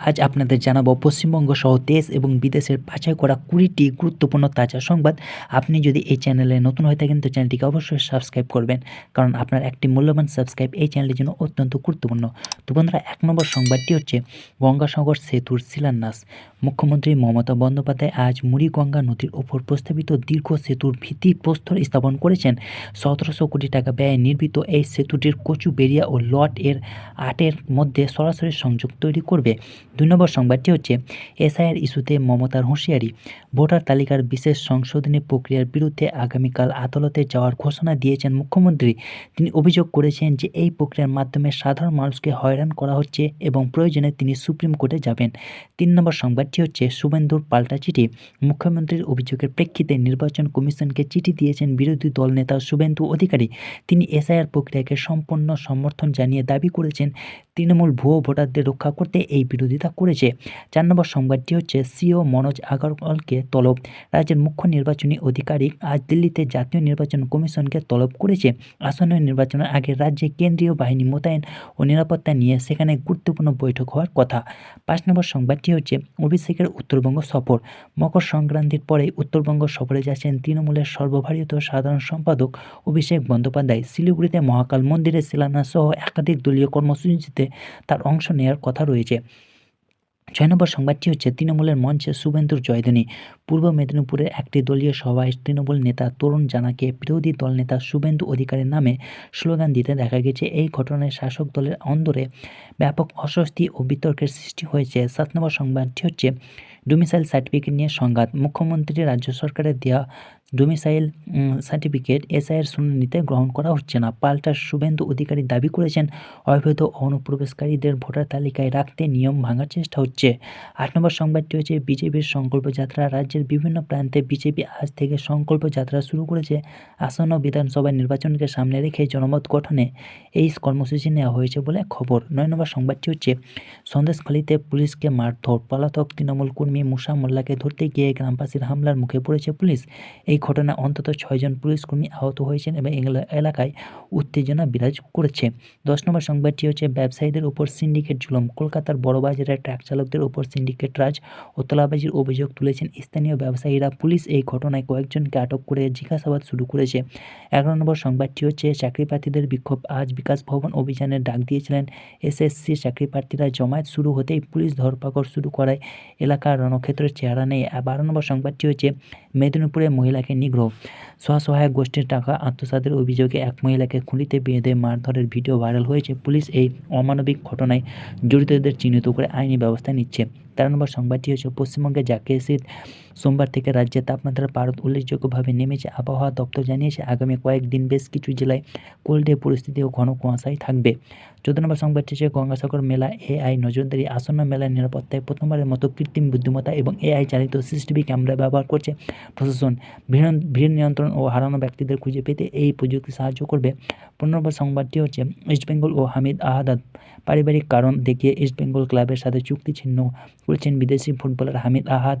আজ আপনাদের জানাবো পশ্চিমবঙ্গ সহ দেশ এবং বিদেশের বাছাই করা 20টি গুরুত্বপূর্ণ তাজা সংবাদ। আপনি যদি এই চ্যানেলে নতুন হয়ে থাকেন তো চ্যানেলটিকে অবশ্যই সাবস্ক্রাইব করবেন, কারণ আপনার একটি মূল্যবান সাবস্ক্রাইব এই চ্যানেলের জন্য অত্যন্ত গুরুত্বপূর্ণ। তো বন্ধুরা, 1 নম্বর সংবাদটি হচ্ছে গঙ্গাসাগর সেতুর শিলান্যাস। মুখ্যমন্ত্রী মমতা বন্দ্যোপাধ্যায় আজ মুড়িগঙ্গা নদীর ওপর প্রস্তাবিত দীর্ঘ সেতুর ভিত্তিপ্রস্তর স্থাপন করেছেন। 1700 কোটি টাকা ব্যয়ে নির্মিত এই সেতুটির কচুবেড়িয়া ও লট এর 8-এর মধ্যে সরাসরি সংযোগ তৈরি করবে। 2 নম্বর সংবাদটি হচ্ছে এসআইআর ইস্যুতে মমতার হুঁশিয়ারি। ভোটার তালিকার বিশেষ সংশোধনী প্রক্রিয়ার বিরুদ্ধে আগামীকাল আদালতে যাওয়ার ঘোষণা দিয়েছেন মুখ্যমন্ত্রী। তিনি অভিযোগ করেছেন যে এই প্রক্রিয়ার মাধ্যমে সাধারণ মানুষকে হয়রান করা হচ্ছে এবং প্রয়োজনে তিনি সুপ্রিম কোর্টে যাবেন। 3 নম্বর সংবাদটি হচ্ছে শুভেন্দুর পাল্টা চিঠি। মুখ্যমন্ত্রীর অভিযোগের প্রেক্ষিতে নির্বাচন কমিশনকে চিঠি দিয়েছেন বিরোধী দল নেতা শুভেন্দু অধিকারী। তিনি এসআইআর প্রক্রিয়াকে সম্পূর্ণ সমর্থন জানিয়ে দাবি করেছেন তৃণমূল ভুয়ো ভোটারদের রক্ষা করতে এই বিরোধিতা করেছে। 4 নম্বর সংবাদটি হচ্ছে সিও মনোজ আগরওয়ালকে তলব। রাজ্যের মুখ্য নির্বাচনী আধিকারিক আজ দিল্লিতে জাতীয় নির্বাচন কমিশনকে তলব করেছে। আসন্ন নির্বাচনের আগে রাজ্যে কেন্দ্রীয় বাহিনী মোতায়েন ও নিরাপত্তা নিয়ে সেখানে গুরুত্বপূর্ণ বৈঠক হওয়ার কথা। 5 নম্বর সংবাদটি হচ্ছে অভিষেকের উত্তরবঙ্গ সফর। মকর সংক্রান্তির পরে উত্তরবঙ্গ সফরে যাচ্ছেন তৃণমূলের সর্বভারতীয় সাধারণ সম্পাদক অভিষেক বন্দ্যোপাধ্যায়। শিলিগুড়িতে মহাকাল মন্দিরের শিলান্যাস সহ একাধিক দলীয় কর্মসূচিতে তার অংশ নেওয়ার কথা রয়েছে। 6 নম্বর সংবাদটি হচ্ছে তৃণমূলের মঞ্চে শুভেন্দুর জয়ধ্বনি। পূর্ব মেদিনীপুরের একটি দলীয় সভায় তৃণমূল নেতা তরুণ জানাকে বিরোধী দলনেতা শুভেন্দু অধিকারীর নামে স্লোগান দিতে দেখা গেছে। এই ঘটনায় শাসক দলের অন্দরে ব্যাপক অস্বস্তি ও বিতর্কের সৃষ্টি হয়েছে। 7 নম্বর সংবাদটি হচ্ছে ডোমিসাইল সার্টিফিকেট নিয়ে সংঘাত। মুখ্যমন্ত্রী রাজ্য সরকারের দেওয়া ডোমিসাইল সার্টিফিকেট এসআইয়ের শুনানিতে গ্রহণ করা হচ্ছে না। পাল্টা শুভেন্দু অধিকারী দাবি করেছেন অবৈধ অনুপ্রবেশকারীদের ভোটার তালিকায় রাখতে নিয়ম ভাঙার চেষ্টা হচ্ছে। 8 নম্বর সংবাদটি হচ্ছে বিজেপির সংকল্প যাত্রা। রাজ্যের বিভিন্ন প্রান্তে বিজেপি আজ থেকে সংকল্প যাত্রা শুরু করেছে। আসন্ন বিধানসভা নির্বাচনকে সামনে রেখে জনমত গঠনে এই কর্মসূচি নেওয়া হয়েছে বলে খবর। 9 নম্বর সংবাদটি হচ্ছে সন্দেশখালীতে পুলিশকে মারধর। পলাতক তৃণমূল কর্মী মুসা মোল্লাকে ধরতে গিয়ে গ্রামবাসীর হামলার মুখে পড়েছে পুলিশ। এই ঘটনায় অন্তত 6 জন পুলিশকর্মী আহত হয়েছেন এবং এলাকায় উত্তেজনা বিরাজ করেছে। 10 নম্বর সংবাদটি হচ্ছে ব্যবসায়ীদের উপর সিন্ডিকেট জুলুম। কলকাতার বড়বাজারের ট্রাক চালকদের উপর সিন্ডিকেট রাজ ও তোলাবাজির অভিযোগ তুলেছেন স্থানীয় ব্যবসায়ীরা। পুলিশ এই ঘটনায় কয়েকজনকে আটক করে জিজ্ঞাসাবাদ শুরু করেছে। 11 নম্বর সংবাদটি হচ্ছে চাকরি প্রার্থীদের বিক্ষোভ। আজ বিকাশ ভবন অভিযানের ডাক দিয়েছিলেন এসএসসি চাকরি প্রার্থীরা। জমায়েত শুরু হতেই পুলিশ ধরপাকড় শুরু করায় এলাকার রণক্ষেত্রের চেহারা নেই। 12 নম্বর সংবাদটি হচ্ছে মেদিনীপুরে মহিলাকে নিগ্রহ। স্বসহায়ক গোষ্ঠীর টাকা আত্মসাতের অভিযোগে এক মহিলাকে খুলিতে বেঁধে মারধরের ভিডিও ভাইরাল হয়েছে। পুলিশ এই অমানবিক ঘটনায় জড়িতদের চিহ্নিত করে আইনি ব্যবস্থা নিচ্ছে। 13 নম্বর সংবাদটি হচ্ছে পশ্চিমবঙ্গে জাতীয় শীত। সোমবার থেকে রাজ্যে তাপমাত্রার পারদ উল্লেখযোগ্যভাবে নেমেছে। আবহাওয়া দপ্তর জানিয়েছে আগামী কয়েকদিন বেশ কিছু জেলায় কোল্ড ডে পরিস্থিতি ও ঘন কুয়াশাই থাকবে। 14 নম্বর সংবাদটি হচ্ছে গঙ্গাসাগর মেলা এআই নজরদারি। আসন্ন মেলার নিরাপত্তায় প্রথমবারের মতো কৃত্রিম বুদ্ধিমত্তা এবং এআই চালিত সিসিটিভি ক্যামেরা ব্যবহার করছে প্রশাসন। ভিড় নিয়ন্ত্রণ ও হারানো ব্যক্তিদের খুঁজে পেতে এই প্রযুক্তি সাহায্য করবে। 15 নম্বর সংবাদটি হচ্ছে ইস্টবেঙ্গল ও হামিদ আহাদাদ। পারিবারিক কারণ দেখিয়ে ইস্টবেঙ্গল ক্লাবের সাথে চুক্তি ছিন্ন করেছেন বিদেশি ফুটবলার হামিদ আহাদ।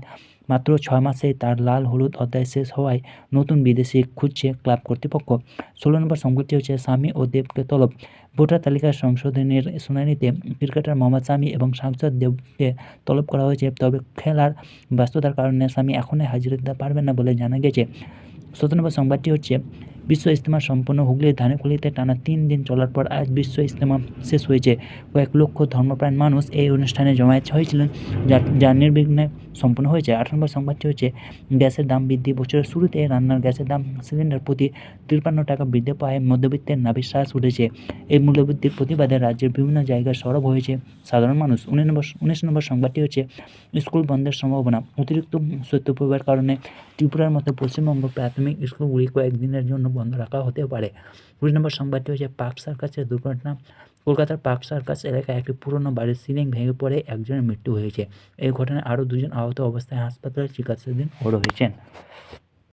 মাত্র 6 মাসে তার লাল হলুদ অধ্যায় শেষ হওয়ায় নতুন বিদেশি খুঁজছে ক্লাব কর্তৃপক্ষ। 16 নম্বর সংবাদটি হচ্ছে শামি ও দেবকে তলব। ভোটার তালিকার সংশোধনের শুনানিতে ক্রিকেটার মোহাম্মদ শামি এবং সাংসদ দেবকে তলব করা হয়েছে, তবে খেলার ব্যস্ততার কারণে শামি এখনই হাজিরা দিতে পারবেন না বলে জানা গেছে। 17 নম্বর সংবাদটি হচ্ছে বিশ্ব ইজতেমা সম্পন্ন। হুগলির ধানেকুলিতে টানা 3 দিন চলার পর আজ বিশ্ব ইজতেমা শেষ হয়েছে। কয়েক লক্ষ ধর্মপ্রাণ মানুষ এই অনুষ্ঠানে জমায়েত হয়েছিলেন, যা নির্বিঘ্নে সম্পন্ন হয়েছে। 18 নম্বর সংবাদটি হচ্ছে গ্যাসের দাম বৃদ্ধি। বছরের শুরুতে রান্নার গ্যাসের দাম সিলিন্ডার প্রতি 53 টাকা বৃদ্ধি পায় মধ্যবিত্তের নাভিশ্বাস উঠেছে। এই মূল্যবৃদ্ধির প্রতিবাদে রাজ্যের বিভিন্ন জায়গায় সরব হয়েছে সাধারণ মানুষ। 19 নম্বর সংবাদটি হচ্ছে স্কুল বন্ধের সম্ভাবনা। অতিরিক্ত শৈত্যপ্রবাহের কারণে ত্রিপুরার মতো পশ্চিমবঙ্গ প্রাথমিক স্কুলগুলি কয়েকদিনের জন্য বন্ধ রাখা হতে পারে। 20 নম্বর সংবাদটি হচ্ছে পার্ক সার্কাসের দুর্ঘটনা। কলকাতার পার্ক সার্কাস এলাকায় একটি পুরনো বাড়ির সিলিং ভেঙে পড়ে একজনের মৃত্যু হয়েছে। এই ঘটনায় আরও 2 জন আহত অবস্থায় হাসপাতালে চিকিৎসাধীন রয়েছেন।